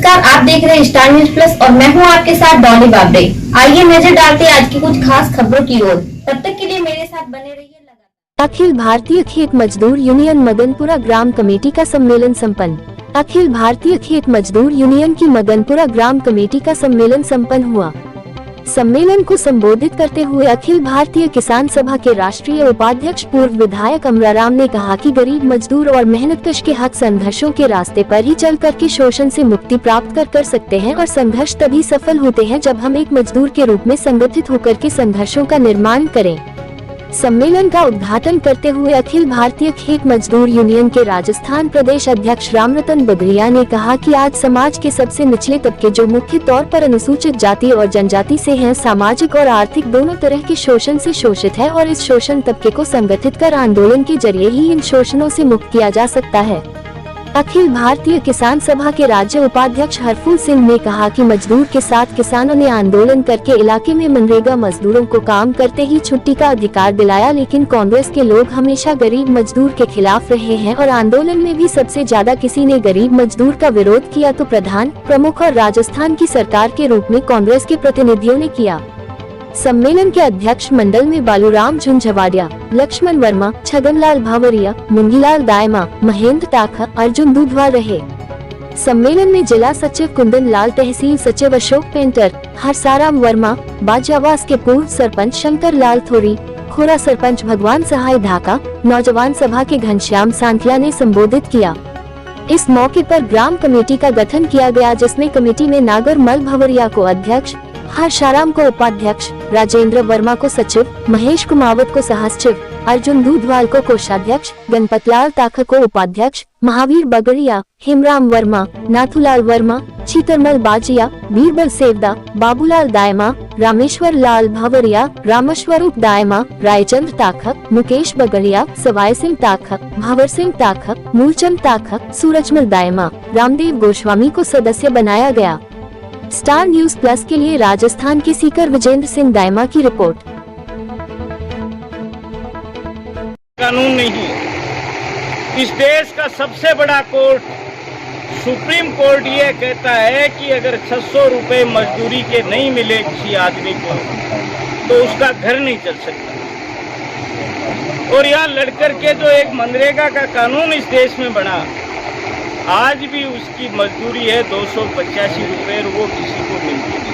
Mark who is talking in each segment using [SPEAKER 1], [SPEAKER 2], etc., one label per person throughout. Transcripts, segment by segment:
[SPEAKER 1] नमस्कार, आप देख रहे हैं स्टार न्यूज प्लस और मैं हूं आपके साथ डॉली बाबरे। आइए नजर डालते हैं आज की कुछ खास खबरों की ओर। तब तक के लिए मेरे साथ बने रहिए।
[SPEAKER 2] अखिल भारतीय खेत मजदूर यूनियन मदनपुरा ग्राम कमेटी का सम्मेलन संपन्न। अखिल भारतीय खेत मजदूर यूनियन की मदनपुरा ग्राम कमेटी का सम्मेलन संपन्न हुआ। सम्मेलन को संबोधित करते हुए अखिल भारतीय किसान सभा के राष्ट्रीय उपाध्यक्ष पूर्व विधायक अमराराम ने कहा कि गरीब मजदूर और मेहनतकश के हक संघर्षों के रास्ते पर ही चल कर के शोषण से मुक्ति प्राप्त कर सकते हैं और संघर्ष तभी सफल होते हैं जब हम एक मजदूर के रूप में संगठित होकर के संघर्षों का निर्माण करें। सम्मेलन का उद्घाटन करते हुए अखिल भारतीय खेत मजदूर यूनियन के राजस्थान प्रदेश अध्यक्ष रामरतन बगड़िया ने कहा कि आज समाज के सबसे निचले तबके जो मुख्य तौर पर अनुसूचित जाति और जनजाति से हैं, सामाजिक और आर्थिक दोनों तरह के शोषण से शोषित है और इस शोषण तबके को संगठित कर आंदोलन के जरिए ही इन शोषणों से मुक्त किया जा सकता है। अखिल भारतीय किसान सभा के राज्य उपाध्यक्ष हरफूल सिंह ने कहा कि मजदूर के साथ किसानों ने आंदोलन करके इलाके में मनरेगा मजदूरों को काम करते ही छुट्टी का अधिकार दिलाया, लेकिन कांग्रेस के लोग हमेशा गरीब मजदूर के खिलाफ रहे हैं और आंदोलन में भी सबसे ज्यादा किसी ने गरीब मजदूर का विरोध किया तो प्रधान, प्रमुख और राजस्थान की सरकार के रूप में कांग्रेस के प्रतिनिधियों ने किया। सम्मेलन के अध्यक्ष मंडल में बालूराम झुंझवाड़िया, लक्ष्मण वर्मा, छगनलाल भावरिया, मुंगीलाल दायमा, महेंद्र टाखा, अर्जुन दूधवार रहे। सम्मेलन में जिला सचिव कुंदन लाल, तहसील सचिव अशोक पेंटर, हरसाराम वर्मा, बाजावास के पूर्व सरपंच शंकर लाल थोरी, खोरा सरपंच भगवान सहाय ढाका, नौजवान सभा के घनश्याम सांथिया ने संबोधित किया। इस मौके पर ग्राम कमेटी का गठन किया गया, जिसमें कमेटी में नागर मल भवरिया को अध्यक्ष, हरसाराम को उपाध्यक्ष, राजेंद्र वर्मा को सचिव, महेश कुमावत को सहसचिव, अर्जुन दूधवाल को कोषाध्यक्ष, गणपतलाल ताखा को उपाध्यक्ष, महावीर बगड़िया, हेमराम वर्मा, नाथुलाल वर्मा, चीतरमल बाजिया, बीरबल सेवदा, बाबूलाल दायमा, रामेश्वर लाल भवरिया, रामेश्वरूप दायमा, रायचंद्र ताखक, मुकेश बगड़िया, सवाई सिंह ताखक, भावर सिंह ताखक, मूलचंद ताखक, सूरजमल दायमा, रामदेव गोस्वामी को सदस्य बनाया गया। स्टार न्यूज प्लस के लिए राजस्थान के सीकर विजेंद्र सिंह दायमा की रिपोर्ट।
[SPEAKER 3] कानून नहीं है। इस देश का सबसे बड़ा कोर्ट सुप्रीम कोर्ट ये कहता है कि अगर 600 रुपए मजदूरी के नहीं मिले किसी आदमी को तो उसका घर नहीं चल सकता। और यहाँ लड़कर के जो एक मनरेगा का कानून इस देश में बना, आज भी उसकी मजदूरी है 285 रुपए और वो किसी को मिलती नहीं।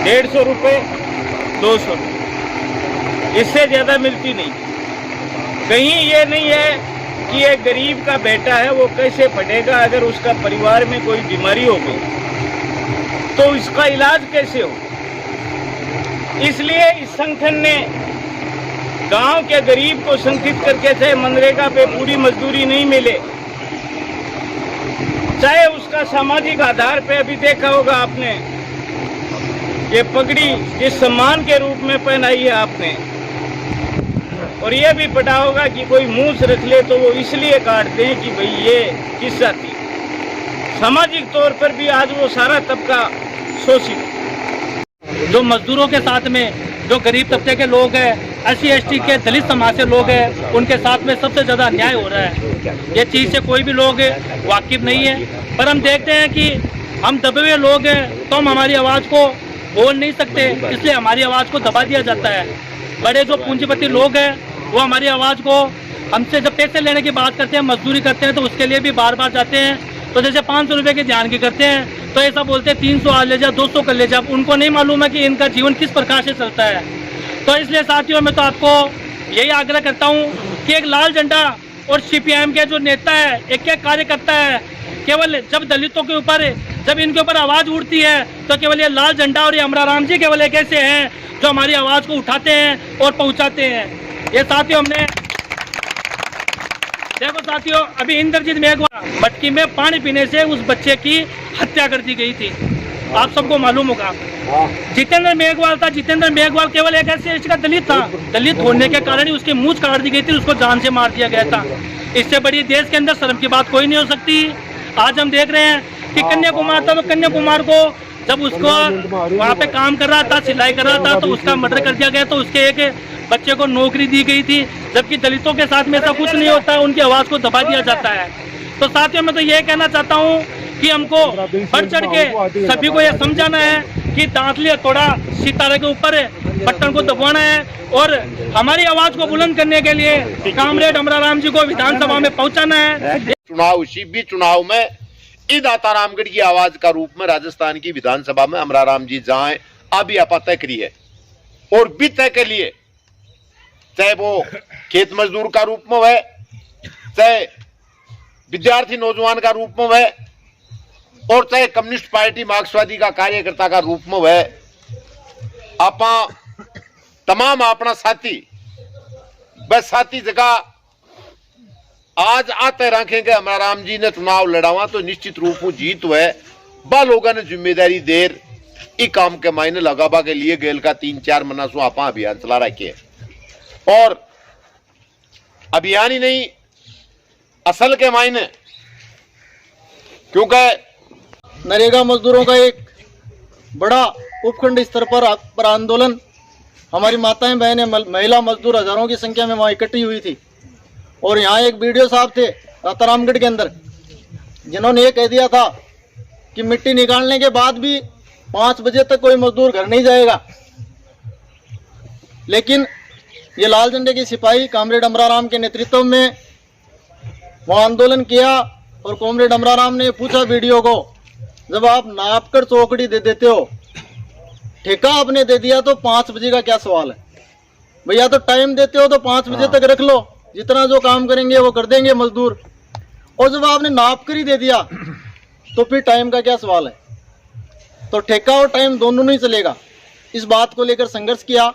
[SPEAKER 3] 150 रुपए, 200 रुपए, इससे ज्यादा मिलती नहीं। कहीं ये नहीं है कि एक गरीब का बेटा है वो कैसे पढ़ेगा, अगर उसका परिवार में कोई बीमारी हो गई तो इसका इलाज कैसे हो। इसलिए इस संगठन ने गांव के गरीब को संगठित करके, चाहे मनरेगा पे पूरी मजदूरी नहीं मिले, चाहे उसका सामाजिक आधार पे, अभी देखा होगा आपने ये पगड़ी जिस सम्मान के रूप में पहनाई है आपने, और ये भी पता होगा कि कोई मूंछ रख ले तो वो इसलिए काटते हैं कि भाई ये किस जाति। सामाजिक तौर पर भी आज वो सारा तबका शोषित।
[SPEAKER 4] जो मजदूरों के साथ में जो गरीब तबके के लोग हैं, SC ST के दलित समाज से लोग हैं, उनके साथ में सबसे ज़्यादा अन्याय हो रहा है। ये चीज़ से कोई भी लोग वाकिफ नहीं है, पर हम देखते हैं कि हम दबे हुए लोग हैं तो हम हमारी आवाज़ को बोल नहीं सकते, इसलिए हमारी आवाज़ को दबा दिया जाता है। बड़े जो पूंजीपति लोग हैं वो हमारी आवाज़ को, हमसे जब पैसे लेने की बात करते हैं, मजदूरी करते हैं, तो उसके लिए भी बार बार जाते हैं। तो जैसे 500 रुपये के ध्यान की करते हैं तो ऐसा बोलते हैं 300 आज ले जा, 200 कर ले जा। उनको नहीं मालूम है कि इनका जीवन किस प्रकार से चलता है। तो इसलिए साथियों, मैं तो आपको यही आग्रह करता हूँ कि एक लाल झंडा और CPIM के जो नेता है, एक एक कार्यकर्ता है, केवल जब दलितों के ऊपर, जब इनके ऊपर आवाज़ उठती है तो केवल ये लाल झंडा और ये अमराराम जी केवल एक ऐसे हैं जो हमारी आवाज़ को उठाते हैं और पहुँचाते हैं। ये साथियों, हमने देखो साथियों, अभी इंद्रजीत मेघवाल मटकी में पानी पीने से उस बच्चे की हत्या कर दी गई थी, आप सबको मालूम होगा। जितेंद्र मेघवाल था, जितेंद्र मेघवाल केवल एक ऐसे का दलित था, दलित होने के कारण ही उसकी मूंछ काट दी गई थी, उसको जान से मार दिया गया था। इससे बड़ी देश के अंदर शर्म की बात कोई नहीं हो सकती। आज हम देख रहे हैं कि कन्याकुमार था, तो कन्याकुमार को जब उसको वहाँ पे काम कर रहा था, सिलाई कर रहा था, तो उसका मर्डर कर दिया गया, तो उसके एक बच्चे को नौकरी दी गई थी। जबकि दलितों के साथ में ऐसा कुछ नहीं होता है, उनकी आवाज़ को दबा दिया जाता है। तो साथियों मैं तो ये कहना चाहता हूँ कि हमको बढ़ चढ़ के सभी को ये समझाना है कि दांतली थोड़ा सितारे के ऊपर है, बटन को दबाना है और हमारी आवाज को बुलंद करने के लिए कामरेड अमराराम जी को विधानसभा में पहुंचाना है।
[SPEAKER 5] चुनाव इसी भी चुनाव में ई दाता रामगढ़ की आवाज का रूप में राजस्थान की विधानसभा में अमराराम जी जाए अभी आपा तय करी है और भी तय के लिए, चाहे वो खेत मजदूर का रूप में है, चाहे विद्यार्थी नौजवान का रूप में है और चाहे कम्युनिस्ट पार्टी मार्क्सवादी का कार्यकर्ता का रूप में है, आपा तमाम अपना साथी बस साथी जगह आज आते रखेंगे अमराराम जी ने चुनाव लड़ावा तो निश्चित रूप में जीत हुए बा लोगों ने जिम्मेदारी देर ई काम के मायने लगाबा के लिए गेल का 3-4 महीना सु आपा अभियान चला रखे और अभियान ही नहीं असल के मायने, क्योंकि
[SPEAKER 6] नरेगा मजदूरों का एक बड़ा उपखंड स्तर पर आंदोलन, हमारी माताएं बहनें महिला मजदूर हजारों की संख्या में वहां इकट्ठी हुई थी और यहाँ एक वीडियो साहब थे रातारामगढ़ के अंदर जिन्होंने ये कह दिया था कि मिट्टी निकालने के बाद भी 5 बजे तक कोई मजदूर घर नहीं जाएगा। लेकिन ये लाल झंडे के सिपाही कामरेड अमराराम के नेतृत्व में वहाँ आंदोलन किया और कॉमरेड अमराराम ने पूछा वीडियो को, जब आप नाप कर चौकड़ी दे देते हो, ठेका आपने दे दिया तो 5 बजे का क्या सवाल है भैया? तो टाइम देते हो तो 5 बजे तक रख लो, जितना जो काम करेंगे वो कर देंगे मजदूर। और जब आपने नाप कर ही दे दिया तो फिर टाइम का क्या सवाल है? तो ठेका और टाइम दोनों नहीं चलेगा। इस बात को लेकर संघर्ष किया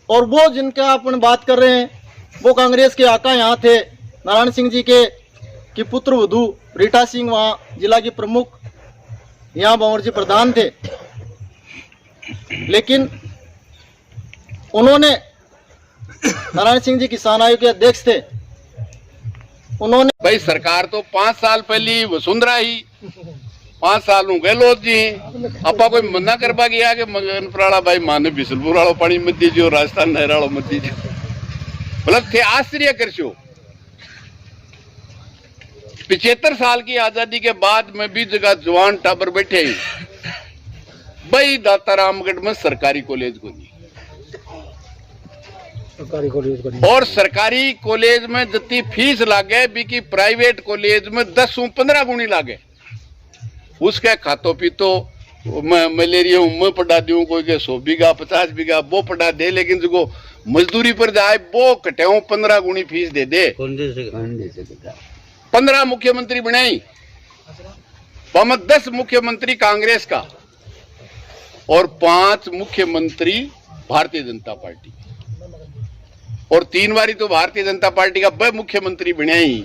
[SPEAKER 6] और वो जिनका अपन बात कर रहे हैं वो कांग्रेस के आका यहाँ थे, नारायण सिंह जी की पुत्र वधू रीटा सिंह वहाँ जिला की प्रमुख, यहाँ भंवर जी प्रधान थे। लेकिन उन्होंने, नारायण सिंह जी किसान आयोग के अध्यक्ष थे, उन्होंने
[SPEAKER 5] भाई सरकार तो 5 साल पहले वसुंधरा ही 5 साल गहलोत जी आपा कोई मना करवा गया कि मगनपुरा भाई माने बिसलपुर वालों पानी मत दीजिए और राजस्थान नहर वालों मत दीजिए, मतलब थे आश्चर्य करशो। 75 साल की आजादी के बाद में भी जगह जवान टाबर बैठे भाई दाता रामगढ़ में सरकारी कॉलेज को नहीं, और सरकारी कॉलेज में जितनी फीस लागे बीकी प्राइवेट कॉलेज में 10-15 गुनी लागे। उसके खातो पीतो मलेरिया मैं पढ़ा दूं, कोई के 100 बीघा 50 बीघा वो पढ़ा दे, लेकिन जो मजदूरी पर जाए वो कटे 15 गुनी फीस दे दे। 15 मुख्यमंत्री बनाई, 10 मुख्यमंत्री कांग्रेस का और 5 मुख्यमंत्री भारतीय जनता पार्टी, और 3 बारी तो भारतीय जनता पार्टी का मुख्यमंत्री बनाई।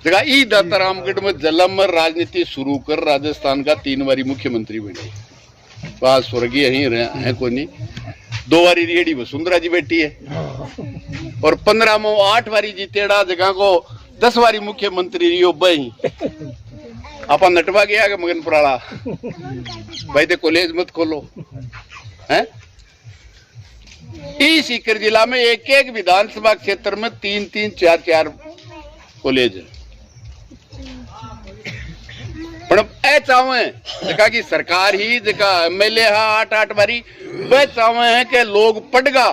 [SPEAKER 5] जगह ई दाता रामगढ़ में जलम राजनीति शुरू कर राजस्थान का 3 बारी मुख्यमंत्री बनाई। बात स्वर्गीय ही है को नहीं, 2 बारी रेडी वसुंधरा जी बैठी है और 15 में 8 बारी जीतेड़ा, जगह को 10 बारी मुख्यमंत्री रियो बही। आपा नटवा गया कि मगनपुरा भाई ते कॉलेज मत खोलो है। इस सीकर जिला में एक विधानसभा क्षेत्र में 3-3, 4-4 कॉलेज है। पर चावे जगह की सरकार ही जगह एमएलए 8-8 बारी वह चावे हैं कि लोग पढ़गा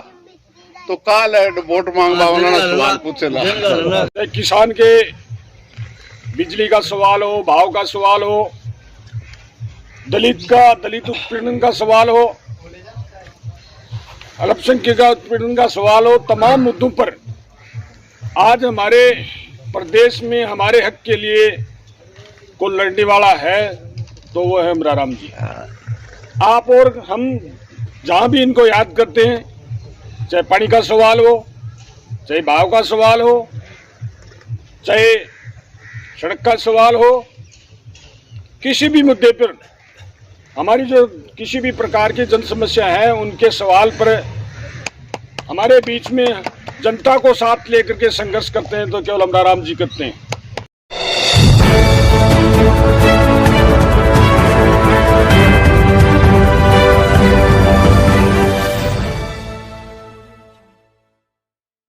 [SPEAKER 5] तो काल वोट मांगवा उन्होंने सवाल पूछेला।
[SPEAKER 3] किसान के बिजली का सवाल हो, भाव का सवाल हो, दलित उत्पीड़न का सवाल हो, अल्पसंख्यक का उत्पीड़न का सवाल हो, तमाम मुद्दों पर आज हमारे प्रदेश में हमारे हक के लिए कोई लड़ने वाला है तो वो है अमराराम जी। आप और हम जहाँ भी इनको याद करते हैं, चाहे पानी का सवाल हो, चाहे भाव का सवाल हो, चाहे सड़क का सवाल हो, किसी भी मुद्दे पर हमारी जो किसी भी प्रकार की जन समस्या है उनके सवाल पर हमारे बीच में जनता को साथ लेकर के संघर्ष करते हैं तो केवल अमराराम जी करते हैं।